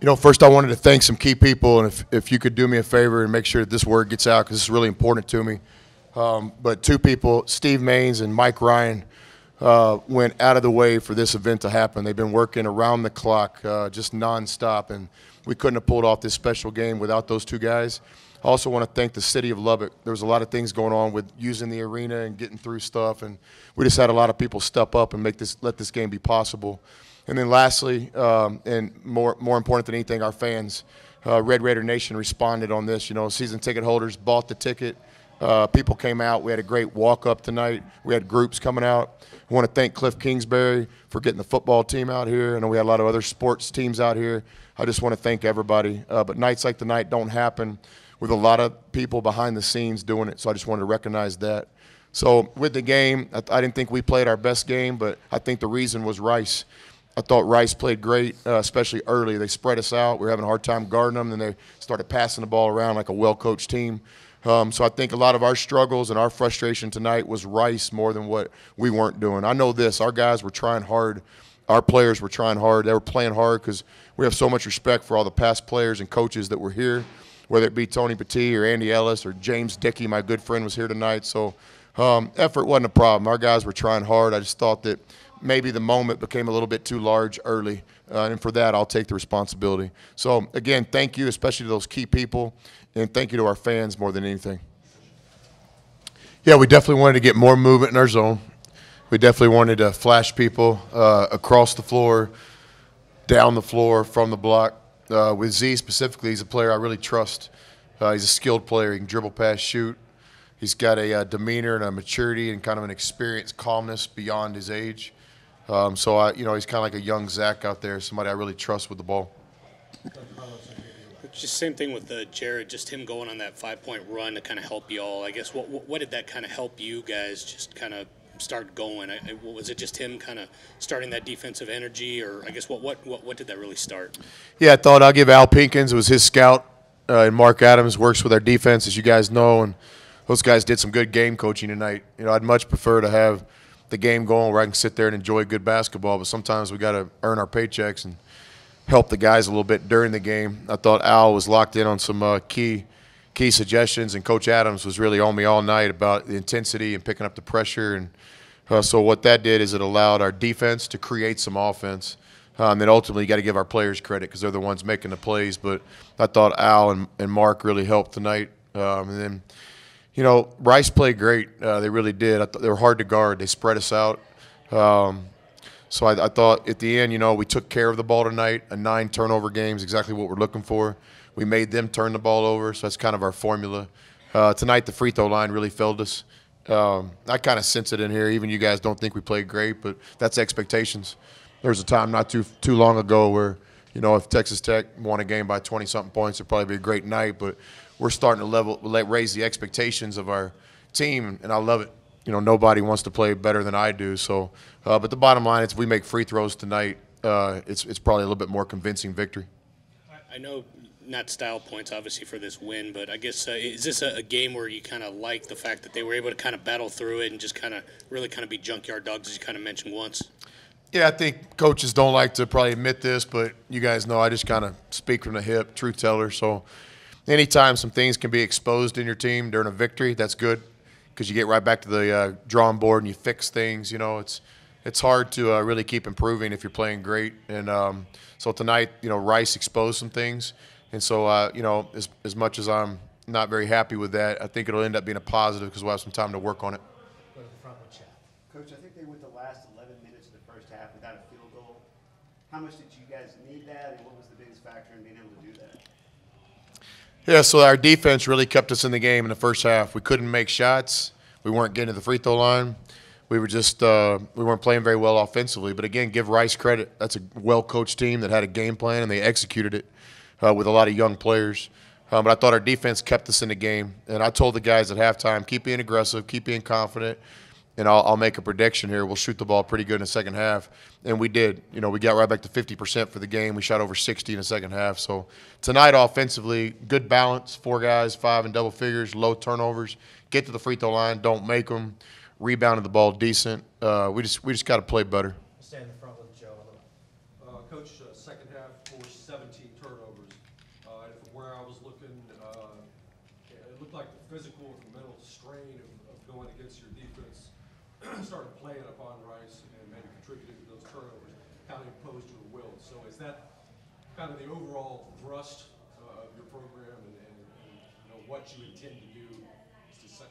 You know, first I wanted to thank some key people, and if you could do me a favor and make sure that this word gets out, because it's really important to me. But two people, Steve Maines and Mike Ryan, went out of the way for this event to happen. They've been working around the clock, just nonstop, and we couldn't have pulled off this special game without those two guys. I also want to thank the city of Lubbock. There was a lot of things going on with using the arena and getting through stuff, and we just had a lot of people step up and let this game be possible. And then lastly, and more important than anything, our fans, Red Raider Nation responded on this. You know, season ticket holders bought the ticket. People came out. We had a great walk-up tonight. We had groups coming out. I want to thank Cliff Kingsbury for getting the football team out here. I know we had a lot of other sports teams out here. I just want to thank everybody. But nights like tonight don't happen with a lot of people behind the scenes doing it, so I just wanted to recognize that. So with the game, I didn't think we played our best game, but I think the reason was Rice. I thought Rice played great, especially early. They spread us out. We were having a hard time guarding them, and they started passing the ball around like a well-coached team. So I think a lot of our struggles and our frustration tonight was Rice more than what we weren't doing. I know this. Our guys were trying hard. Our players were trying hard. They were playing hard because we have so much respect for all the past players and coaches that were here, whether it be Tony Petit or Andy Ellis or James Dickey, my good friend, was here tonight. So effort wasn't a problem. Our guys were trying hard. I just thought that maybe the moment became a little bit too large early, and for that I'll take the responsibility. So again, thank you, especially to those key people, and thank you to our fans more than anything. Yeah, we definitely wanted to get more movement in our zone. We definitely wanted to flash people across the floor, down the floor, from the block. With Z specifically, he's a player I really trust. He's a skilled player. He can dribble, pass, shoot. He's got a demeanor and a maturity and kind of an experience, calmness beyond his age. So, you know, he's kind of like a young Zach out there, somebody I really trust with the ball. Just same thing with Jared, just him going on that 5-point run to kind of help you all. I guess what did that kind of help you guys just kind of start going? Was it just him kind of starting that defensive energy, or I guess what did that really start? Yeah, I thought I'll give Al Pinkins. It was his scout, and Mark Adams works with our defense, as you guys know, and those guys did some good game coaching tonight. You know, I'd much prefer to have the game going where I can sit there and enjoy good basketball, but sometimes we got to earn our paychecks and help the guys a little bit during the game. I thought Al was locked in on some key suggestions, and Coach Adams was really on me all night about the intensity and picking up the pressure. And so what that did is it allowed our defense to create some offense. And then ultimately you got to give our players credit because they're the ones making the plays. But I thought Al and Mark really helped tonight. And then, you know, Rice played great. They really did. I thought they were hard to guard. They spread us out. So I thought at the end, you know, we took care of the ball tonight. A 9-turnover game is exactly what we're looking for. We made them turn the ball over, so that's kind of our formula. Tonight the free throw line really failed us. I kind of sense it in here. Even you guys don't think we played great, but that's expectations. There was a time not too long ago where, you know, if Texas Tech won a game by 20-something points, it'd probably be a great night. But we're starting to raise the expectations of our team, and I love it. You know, nobody wants to play better than I do. So, but the bottom line is, if we make free throws tonight, it's probably a little bit more convincing victory. I know not style points, obviously, for this win, but I guess is this a game where you kind of like the fact that they were able to kind of battle through it and just kind of really kind of be junkyard dogs, as you kind of mentioned once? Yeah, I think coaches don't like to probably admit this, but you guys know I just kind of speak from the hip, truth teller. So anytime some things can be exposed in your team during a victory, that's good, because you get right back to the drawing board and you fix things. You know, it's hard to really keep improving if you're playing great. And so tonight, you know, Rice exposed some things. And so, you know, as much as I'm not very happy with that, I think it'll end up being a positive because we'll have some time to work on it. Go to the front with Chad. Coach, I think they went the last 11 minutes of the first half without a field goal. How much did you guys need that, and what was the biggest factor in being able to do that? Yeah, so our defense really kept us in the game in the first half. We couldn't make shots. We weren't getting to the free throw line. We were just we weren't playing very well offensively. But, again, give Rice credit. That's a well-coached team that had a game plan, and they executed it. With a lot of young players. But I thought our defense kept us in the game. And I told the guys at halftime, keep being aggressive, keep being confident, and I'll make a prediction here. We'll shoot the ball pretty good in the second half. And we did. You know, we got right back to 50% for the game. We shot over 60 in the second half. So tonight offensively, good balance, 4 guys, 5 in double figures, low turnovers, get to the free throw line, don't make them, rebounded the ball decent. We just got to play better. Stay in the front with Joe. Coach, second half forced 17 turnovers. And from where I was looking, it looked like the physical and mental strain of going against your defense started playing upon Rice and maybe contributed to those turnovers, kind of imposed your will. So is that kind of the overall thrust of your program and you know, what you intend to do is to sort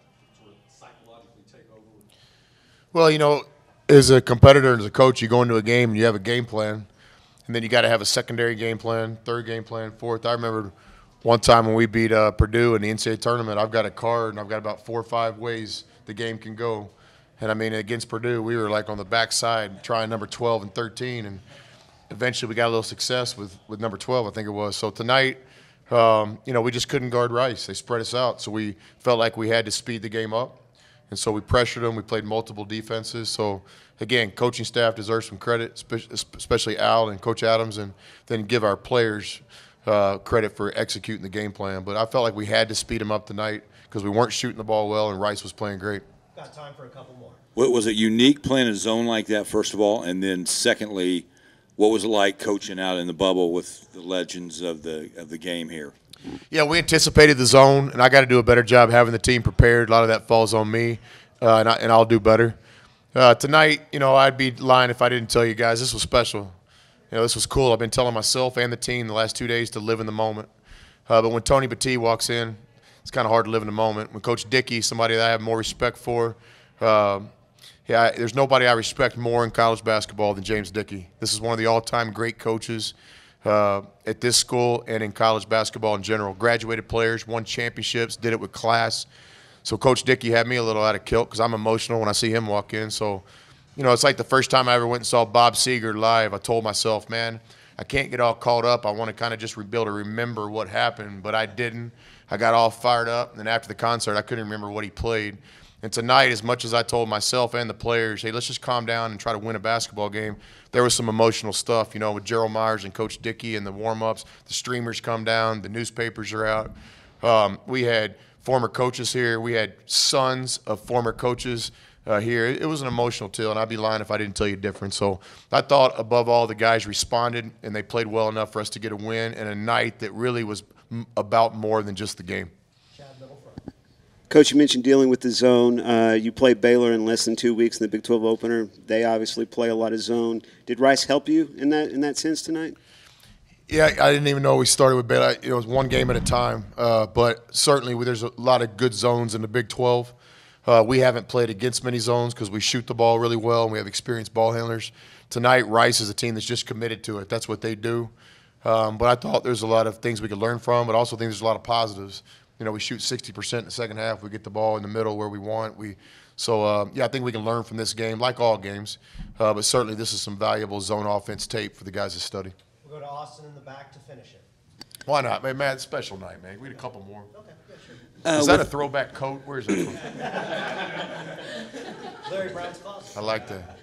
of psychologically take over? Well, you know, as a competitor and as a coach, you go into a game and you have a game plan, and then you got to have a secondary game plan, third game plan, fourth. I remember one time when we beat Purdue in the NCAA tournament, I've got a card and I've got about 4 or 5 ways the game can go. And I mean, against Purdue, we were like on the backside trying number 12 and 13, and eventually we got a little success with number 12, I think it was. So tonight, you know, we just couldn't guard Rice. They spread us out, so we felt like we had to speed the game up. And so we pressured them. We played multiple defenses. So, again, coaching staff deserves some credit, especially Al and Coach Adams, and then give our players credit for executing the game plan. But I felt like we had to speed them up tonight because we weren't shooting the ball well, and Rice was playing great. Got time for a couple more. What, was it unique playing a zone like that, first of all? And then secondly, what was it like coaching out in the bubble with the legends of the game here? Yeah, we anticipated the zone, and I got to do a better job having the team prepared. A lot of that falls on me, and I'll do better. Tonight, you know, I'd be lying if I didn't tell you guys this was special. You know, this was cool. I've been telling myself and the team the last 2 days to live in the moment. But when Tony Battie walks in, it's kind of hard to live in the moment. When Coach Dickey, somebody that I have more respect for, there's nobody I respect more in college basketball than James Dickey. This is one of the all-time great coaches at this school and in college basketball in general. Graduated players, won championships, did it with class. So Coach Dickey had me a little out of kilt because I'm emotional when I see him walk in. So, you know, it's like the first time I ever went and saw Bob Seger live. I told myself, man, I can't get all caught up. I want to kind of just be able to remember what happened, but I didn't. I got all fired up, and then after the concert, I couldn't remember what he played. And tonight, as much as I told myself and the players, hey, let's just calm down and try to win a basketball game, there was some emotional stuff, you know, with Gerald Myers and Coach Dickey and the warm-ups. The streamers come down. The newspapers are out. We had former coaches here. We had sons of former coaches here. It was an emotional deal, and I'd be lying if I didn't tell you different. So I thought, above all, the guys responded, and they played well enough for us to get a win and a night that really was about more than just the game. Coach, you mentioned dealing with the zone. You played Baylor in less than 2 weeks in the Big 12 opener. They obviously play a lot of zone. Did Rice help you in that sense tonight? Yeah, I didn't even know we started with Baylor. It was one game at a time. But certainly there's a lot of good zones in the Big 12. We haven't played against many zones because we shoot the ball really well and we have experienced ball handlers. Tonight, Rice is a team that's just committed to it. That's what they do. But I thought there's a lot of things we could learn from, but also think there's a lot of positives. You know, we shoot 60% in the second half. We get the ball in the middle where we want. Yeah, I think we can learn from this game, like all games. But certainly this is some valuable zone offense tape for the guys to study. We'll go to Austin in the back to finish it. Why not? Man, it's a special night, man. We need a couple more. Okay, yeah, sure. Is that a throwback coat? Where is it from? Larry Brown's class. I like that.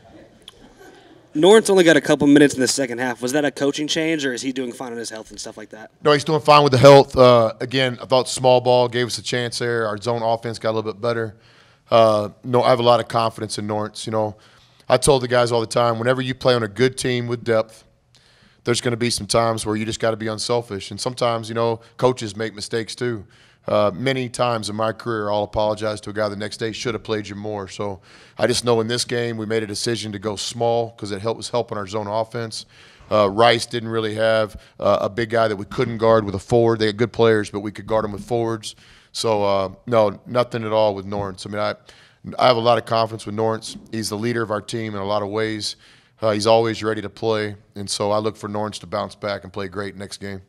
Norton's only got a couple minutes in the second half. Was that a coaching change, or is he doing fine on his health and stuff like that? No, he's doing fine with the health. Again, I thought small ball gave us a chance there. Our zone offense got a little bit better. No, I have a lot of confidence in Norton. You know, I told the guys all the time, whenever you play on a good team with depth, there's going to be some times where you just got to be unselfish. And sometimes, you know, coaches make mistakes too. Many times in my career, I'll apologize to a guy the next day, should have played you more. So I just know in this game we made a decision to go small because it was helping our zone offense. Rice didn't really have a big guy that we couldn't guard with a forward. They had good players, but we could guard them with forwards. So, no, nothing at all with Norton. I mean, I have a lot of confidence with Norton. He's the leader of our team in a lot of ways. He's always ready to play, and so I look for Norton to bounce back and play great next game.